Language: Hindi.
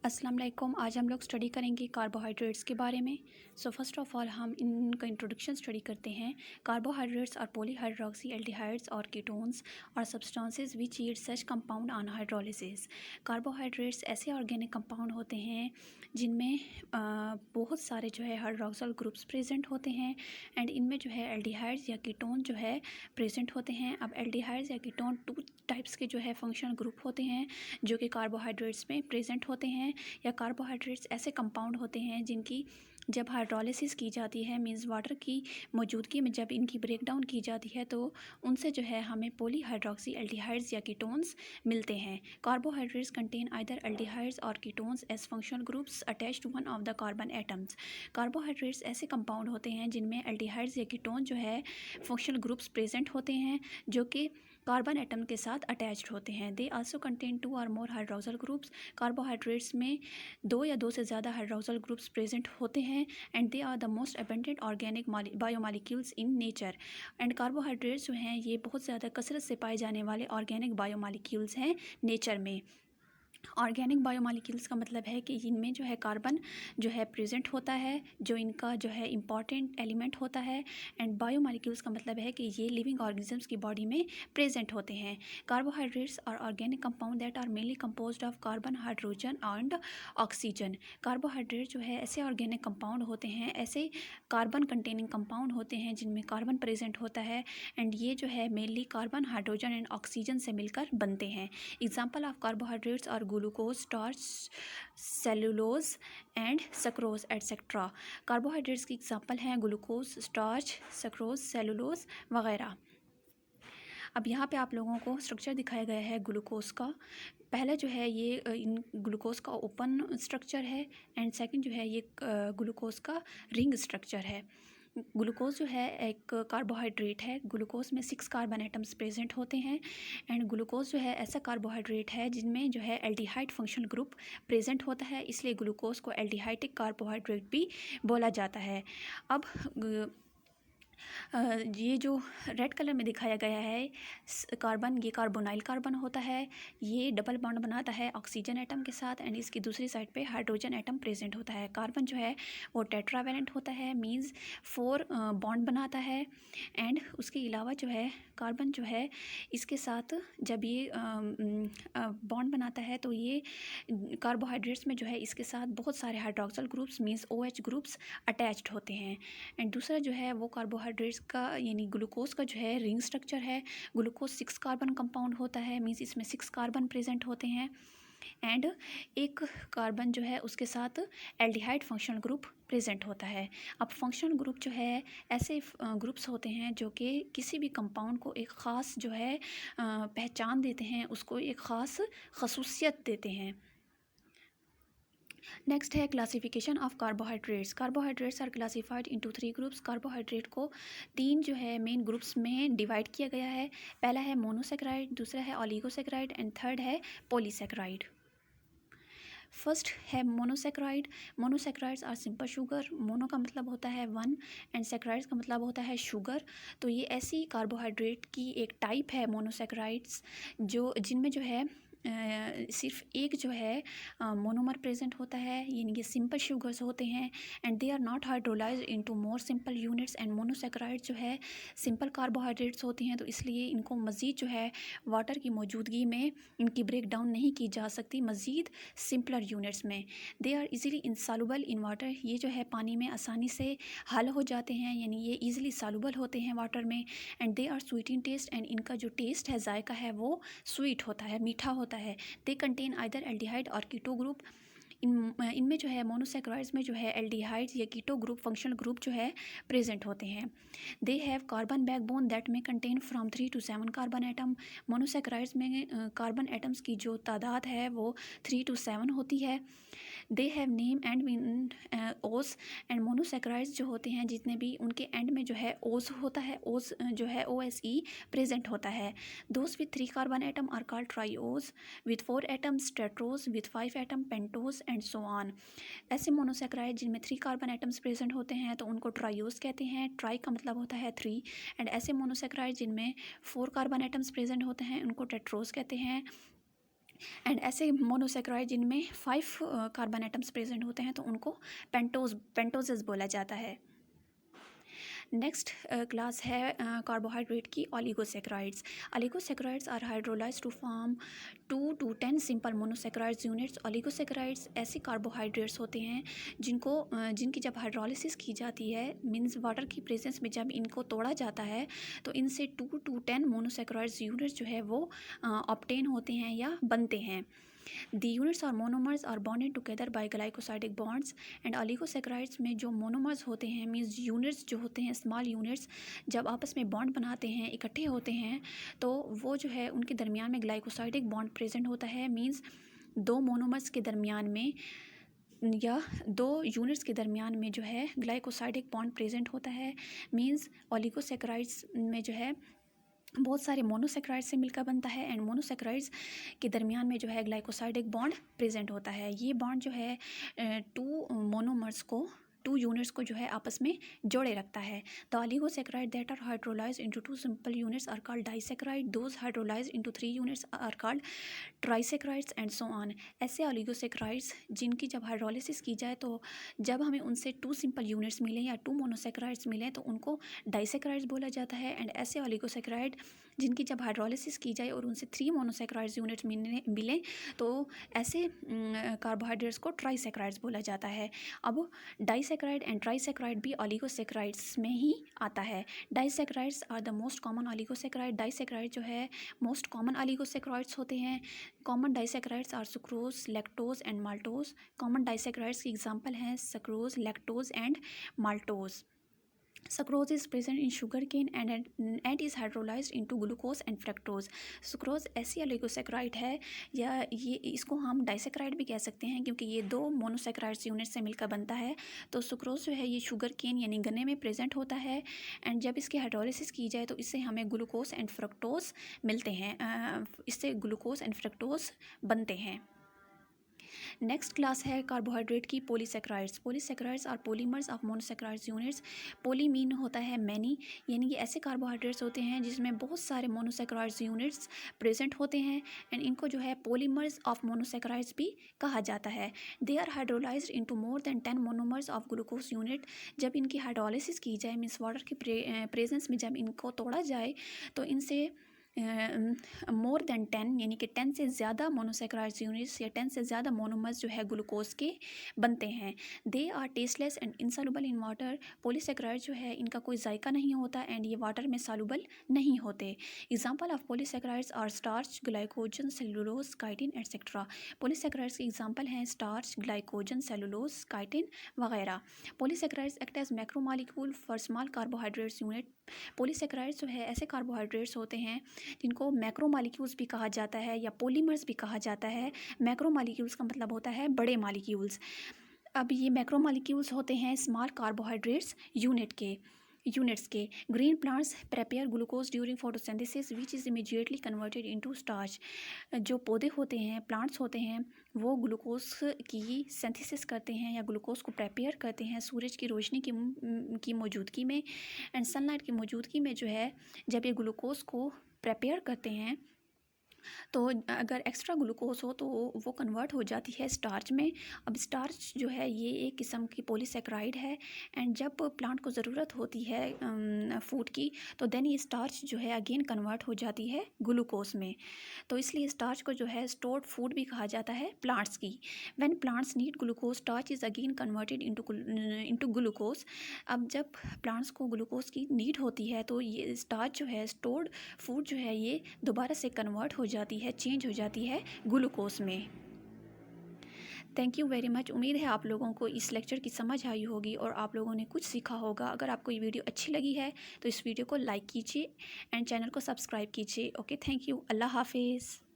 अस्सलाम वालेकुम। आज हम लोग स्टडी करेंगे कार्बोहाइड्रेट्स के बारे में। सो फर्स्ट ऑफ़ ऑल हम इनका इंट्रोडक्शन स्टडी करते हैं। कार्बोहाइड्रेट्स और पॉलीहाइड्रोक्सी एल्डिहाइड्स और कीटोन्स और substances which yield such compound on hydrolysis. Carbohydrates ऐसे ऑर्गेनिक कंपाउंड होते हैं जिनमें बहुत सारे जो है हाइड्रोक्सिल ग्रुप्स प्रेजेंट होते हैं एंड इनमें जो है एल्डिहाइड्स या कीटोन जो है प्रेजेंट होते हैं। अब एल्डिहाइड्स या कीटोन टू टाइप्स के जो है फंक्शनल ग्रुप होते हैं जो कि कार्बोहाइड्रेट्स में प्रेजेंट होते हैं। या कार्बोहाइड्रेट्स ऐसे कंपाउंड होते हैं जिनकी जब हाइड्रोलिसिस की जाती है मींस वाटर की मौजूदगी में जब इनकी ब्रेक डाउन की जाती है तो उनसे जो है हमें पॉलीहाइड्रोक्सी एल्डिहाइड्स या कीटोन्स मिलते हैं। कार्बोहाइड्रेट्स कंटेन आइदर एल्डिहाइड्स और ketones as functional groups attached to one of the carbon atoms. Carbohydrates ऐसे कंपाउंड होते हैं जिनमें एल्डिहाइड्स या कीटोन जो है फंक्शनल ग्रुप्स प्रेजेंट होते हैं जो कि कार्बन एटम के साथ अटैच्ड होते हैं। दे आल्सो कंटेन टू और मोर हाइड्रोक्सिल ग्रुप्स। कार्बोहाइड्रेट्स में दो या दो से ज़्यादा हाइड्रोक्सिल ग्रुप्स प्रेजेंट होते हैं and they are the most abundant organic biomolecules in nature. And carbohydrates जो हैं ये बहुत ज़्यादा कसरत से पाए जाने वाले ऑर्गेनिक बायोमॉलिक्यूल्स हैं नेचर में। ऑर्गेनिक बायोमॉलिक्यूल्स का मतलब है कि इनमें जो है कार्बन जो है प्रेजेंट होता है जो इनका जो है इम्पॉर्टेंट एलिमेंट होता है। एंड बायोमॉलिक्यूल्स का मतलब है कि ये लिविंग ऑर्गेनिजम्स की बॉडी में प्रेजेंट होते हैं। कार्बोहाइड्रेट्स और organic compound that are mainly composed of carbon hydrogen and oxygen. Carbohydrate जो है ऐसे ऑर्गेनिक कंपाउंड होते हैं, ऐसे कार्बन कंटेनिंग कंपाउंड होते हैं जिनमें कार्बन प्रेजेंट होता है एंड ये जो है mainly carbon hydrogen and oxygen से मिलकर बनते हैं। एग्जाम्पल ऑफ कार्बोहाइड्रेट्स और glucose, starch, cellulose and sucrose etcetera. Carbohydrates की एग्जांपल हैं ग्लूकोज, स्टार्च, सक्रोज, सेलुलोज वगैरह। अब यहाँ पे आप लोगों को स्ट्रक्चर दिखाया गया है ग्लूकोज का। पहला जो है ये इन ग्लूकोज का ओपन स्ट्रक्चर है एंड सेकंड जो है ये ग्लूकोज का रिंग स्ट्रक्चर है। ग्लूकोज जो है एक कार्बोहाइड्रेट है। ग्लूकोज में 6 कार्बन एटम्स प्रेजेंट होते हैं एंड ग्लूकोज जो है ऐसा कार्बोहाइड्रेट है जिनमें जो है एल्डिहाइड फंक्शनल ग्रुप प्रेजेंट होता है, इसलिए ग्लूकोज को एल्डिहाइडिक कार्बोहाइड्रेट भी बोला जाता है। अब ये जो रेड कलर में दिखाया गया है कार्बन, ये कार्बोनाइल कार्बन होता है। ये डबल बॉन्ड बनाता है ऑक्सीजन एटम के साथ एंड इसकी दूसरी साइड पे हाइड्रोजन एटम प्रेजेंट होता है। कार्बन जो है वो टेट्रावेलेंट होता है मींस 4 बॉन्ड बनाता है एंड उसके अलावा जो है कार्बन जो है इसके साथ जब ये बॉन्ड बनाता है तो ये कार्बोहाइड्रेट्स में जो है इसके साथ बहुत सारे hydroxyl groups means OH groups attached होते हैं। एंड दूसरा जो है वो कार्बोहाइड्रेट्स का यानी ग्लूकोज का जो है रिंग स्ट्रक्चर है। ग्लूकोज 6 कार्बन कंपाउंड होता है मींस इसमें 6 कार्बन प्रेजेंट होते हैं एंड एक कार्बन जो है उसके साथ एल्डिहाइड फंक्शनल ग्रुप प्रेजेंट होता है। अब फंक्शनल ग्रुप जो है ऐसे ग्रुप्स होते हैं जो कि किसी भी कंपाउंड को एक ख़ास जो है पहचान देते हैं, उसको एक ख़ास खसूसियत देते हैं। नेक्स्ट है classification of carbohydrates. Carbohydrates are classified into 3 groups. Carbohydrate को 3 जो है मेन ग्रुप्स में डिवाइड किया गया है। पहला है मोनोसेक्राइड, दूसरा है ओलिगोसेक्राइड एंड थर्ड है पॉलीसेक्राइड। फर्स्ट है monosaccharide. Monosaccharides are simple sugar. Mono का मतलब होता है 1 एंड सेक्राइड्स का मतलब होता है शुगर। तो ये ऐसी कार्बोहाइड्रेट की एक टाइप है मोनोसेक्राइड्स जो जिनमें जो है सिर्फ एक जो है मोनोमर प्रेजेंट होता है, यानी कि सिंपल शुगर्स होते हैं and they are not hydrolysed into more simple units. And monosaccharide जो है सिंपल कार्बोहाइड्रेट्स होती हैं तो इसलिए इनको मज़ीद जो है वाटर की मौजूदगी में इनकी ब्रेक डाउन नहीं की जा सकती मज़ीद सिंपलर यूनिट्स में। They are easily insoluble in water. ये जो है पानी में आसानी से हल हो जाते हैं, यानी ये ईजिली सॉल्युबल होते हैं वाटर में। And they are sweet in taste. And इनका जो टेस्ट है, जायका है, वो स्वीट होता है, मीठा होता है। दे कंटेन आइदर एल्डिहाइड और कीटो ग्रुप। इनमें जो है मोनोसेक्राइड्स में जो है एल्डिहाइड्स या कीटो ग्रुप फंक्शनल ग्रुप जो है प्रेजेंट होते हैं। They have carbon backbone that में contain from 3 to 7 carbon atom. Monosaccharides में कार्बन एटम्स की जो तादाद है वो 3 to 7 होती है। They have name and mean ओस। एंड मोनोसेक्राइड्स जो होते हैं जितने भी उनके एंड में जो है ओस होता है, ओस जो है OSE प्रेजेंट होता है। Those with 3 carbon atom are called triose, with 4 atoms tetrose, with 5 atom pentose and so on. ऐसे मोनोसेक्राइड जिनमें 3 कार्बन एटम्स प्रेजेंट होते हैं तो उनको ट्राइओस कहते हैं। ट्राई का मतलब होता है 3 एंड ऐसे मोनोसेक्राइड जिनमें 4 कार्बन एटम्स प्रेजेंट होते हैं उनको टेट्रोस कहते हैं। एंड ऐसे मोनोसेक्राइड जिनमें 5 कार्बन एटम्स प्रेजेंट होते हैं तो उनको पेंटोजेस बोला जाता है। नेक्स्ट क्लास है कार्बोहाइड्रेट की oligosaccharides. Oligosaccharides are hydrolysed to form 2 to 10 simple monosaccharides units. Oligosaccharides ऐसे कार्बोहाइड्रेट्स होते हैं जिनकी जब हाइड्रोलिसिस की जाती है, मींस वाटर की प्रेजेंस में जब इनको तोड़ा जाता है तो इनसे 2 to 10 मोनोसेक्राइड्स यूनिट्स जो है वो ऑब्टेन होते हैं या बनते हैं। The units or monomers are bonded together by glycosidic bonds and oligosaccharides में जो monomers होते हैं मीन्स यूनिट्स जो होते हैं स्मॉल यूनिट्स जब आपस में बॉन्ड बनाते हैं, इकट्ठे होते हैं, तो वो जो है उनके दरमियान में ग्लाइकोसाइडिक बॉन्ड प्रेजेंट होता है। मीन्स 2 मोनोमर्स के दरमियान में या 2 यूनिट्स के दरमियान में जो है ग्लाइकोसाइडिक बॉन्ड प्रेजेंट होता है। मीन्स ओलिगोसेक्राइड्स में जो है बहुत सारे मोनोसेक्राइड्स से मिलकर बनता है एंड मोनोसेक्राइड्स के दरमियान में जो है ग्लाइकोसाइडिक बॉन्ड प्रेजेंट होता है। ये बॉन्ड जो है 2 यूनिट्स को जो है आपस में जोड़े रखता है। The oligosaccharide that are hydrolysed into 2 simple units are called disaccharide. Those hydrolysed into 3 units are called trisaccharides and so on. ऐसे ओलिगोसेक्राइड्स जिनकी जब हाइड्रोलिसिस की जाए तो जब हमें उनसे 2 सिंपल यूनिट्स मिलें या 2 मोनोसेक्राइड्स मिलें तो उनको डाइसेक्राइड्स बोला जाता है। एंड ऐसे ओलिगोसेक्राइड जिनकी जब हाइड्रोलिसिस की जाए और उनसे 3 मोनोसेक्राइड्स यूनिट्स मिलें तो ऐसे कार्बोहाइड्रेट्स को ट्राइसेक्राइड्स बोला जाता है। अब डाइसेक्राइड एंड ट्राइसेक्राइड भी ओलिगोसेक्राइड्स में ही आता है। Disaccharides are the most common oligosaccharide. Disaccharide जो है मोस्ट कॉमन ओलिगोसेक्राइड्स होते हैं। Common disaccharides are sucrose, lactose and maltose. Common disaccharides की एग्जांपल हैं sucrose, lactose and maltose. Sucrose is present in sugarcane and is hydrolyzed into glucose and fructose. Sucrose ऐसी ओलिगोसेक्राइड है या ये इसको हम डाइसेक्राइड भी कह सकते हैं क्योंकि ये 2 मोनोसेक्राइड्स यूनिट से मिलकर बनता है। तो सुक्रोज जो है ये शुगर केन यानी गन्ने में प्रेजेंट होता है एंड जब इसकी हाइड्रोलिसिस की जाए तो इससे हमें ग्लूकोज एंड फ्रक्टोज मिलते हैं। इससे ग्लूकोज एंड फ्रक्टोज बनते हैं। नेक्स्ट क्लास है कार्बोहाइड्रेट की polysaccharides. Polysaccharides are polymers of monosaccharides units. Poly mean होता है मैनी, यानी कि ऐसे कार्बोहाइड्रेट्स होते हैं जिसमें बहुत सारे मोनोसेक्राइड्स यूनिट्स प्रेजेंट होते हैं एंड इनको जो है पॉलीमर्स ऑफ मोनोसेक्राइड्स भी कहा जाता है। They are hydrolysed into more than 10 monomers of glucose unit. जब इनकी हाइड्रोलिसिस की जाए मीन्स वाटर के प्रेजेंस में जब इनको तोड़ा जाए तो इनसे मोर देन 10 यानी कि 10 से ज़्यादा मोनोसेक्राइड्स यूनिट्स या 10 से ज़्यादा मोनोमर्स जो है ग्लूकोज के बनते हैं। They are tasteless and insoluble in water. Polysaccharide जो है इनका कोई जायका नहीं होता एंड ये वाटर में सॉल्युबल नहीं होते। Example of polysaccharides are starch, glycogen, cellulose, chitin etcetera. Polysaccharides के एग्जांपल हैं स्टार्च, ग्लाइकोजन, सेलुलोज, काइटिन वगैरह। Polysaccharides act as macromolecule for small carbohydrates unit. Polysaccharides जो है ऐसे कार्बोहाइड्रेट्स होते हैं जिनको मैक्रोमॉलिक्यूल्स भी कहा जाता है या पॉलीमर्स भी कहा जाता है। मैक्रोमॉलिक्यूल्स का मतलब होता है बड़े मॉलिक्यूल्स। अब ये मैक्रोमॉलिक्यूल्स होते हैं स्मॉल कार्बोहाइड्रेट्स यूनिट्स के। Green plants prepare glucose during photosynthesis which is immediately converted into starch. जो पौधे होते हैं, प्लांट्स होते हैं, वो ग्लूकोज की सिंथेसिस करते हैं या ग्लूकोज को प्रेपेयर करते हैं सूरज की रोशनी की मौजूदगी में एंड सनलाइट की मौजूदगी में जो है जब ये ग्लूकोज को प्रेपेयर करते हैं तो अगर एक्स्ट्रा ग्लूकोज हो तो वो कन्वर्ट हो जाती है स्टार्च में। अब स्टार्च जो है ये एक किस्म की पॉलीसेक्राइड है एंड जब प्लांट को ज़रूरत होती है फूड की तो देन ये स्टार्च जो है अगेन कन्वर्ट हो जाती है ग्लूकोज में। तो इसलिए स्टार्च को जो है स्टोर्ड फूड भी कहा जाता है प्लांट्स की। When plants need glucose starch is again converted into glucose. अब जब प्लांट्स को ग्लूकोज की नीड होती है तो ये स्टार्च जो है स्टोर्ड फूड जो है ये दोबारा से कन्वर्ट हो जाती है, चेंज हो जाती है ग्लूकोज में। Thank you very much. उम्मीद है आप लोगों को इस लेक्चर की समझ आई होगी और आप लोगों ने कुछ सीखा होगा। अगर आपको ये वीडियो अच्छी लगी है तो इस वीडियो को लाइक कीजिए एंड चैनल को सब्सक्राइब कीजिए। Okay, thank you. अल्लाह हाफिज़।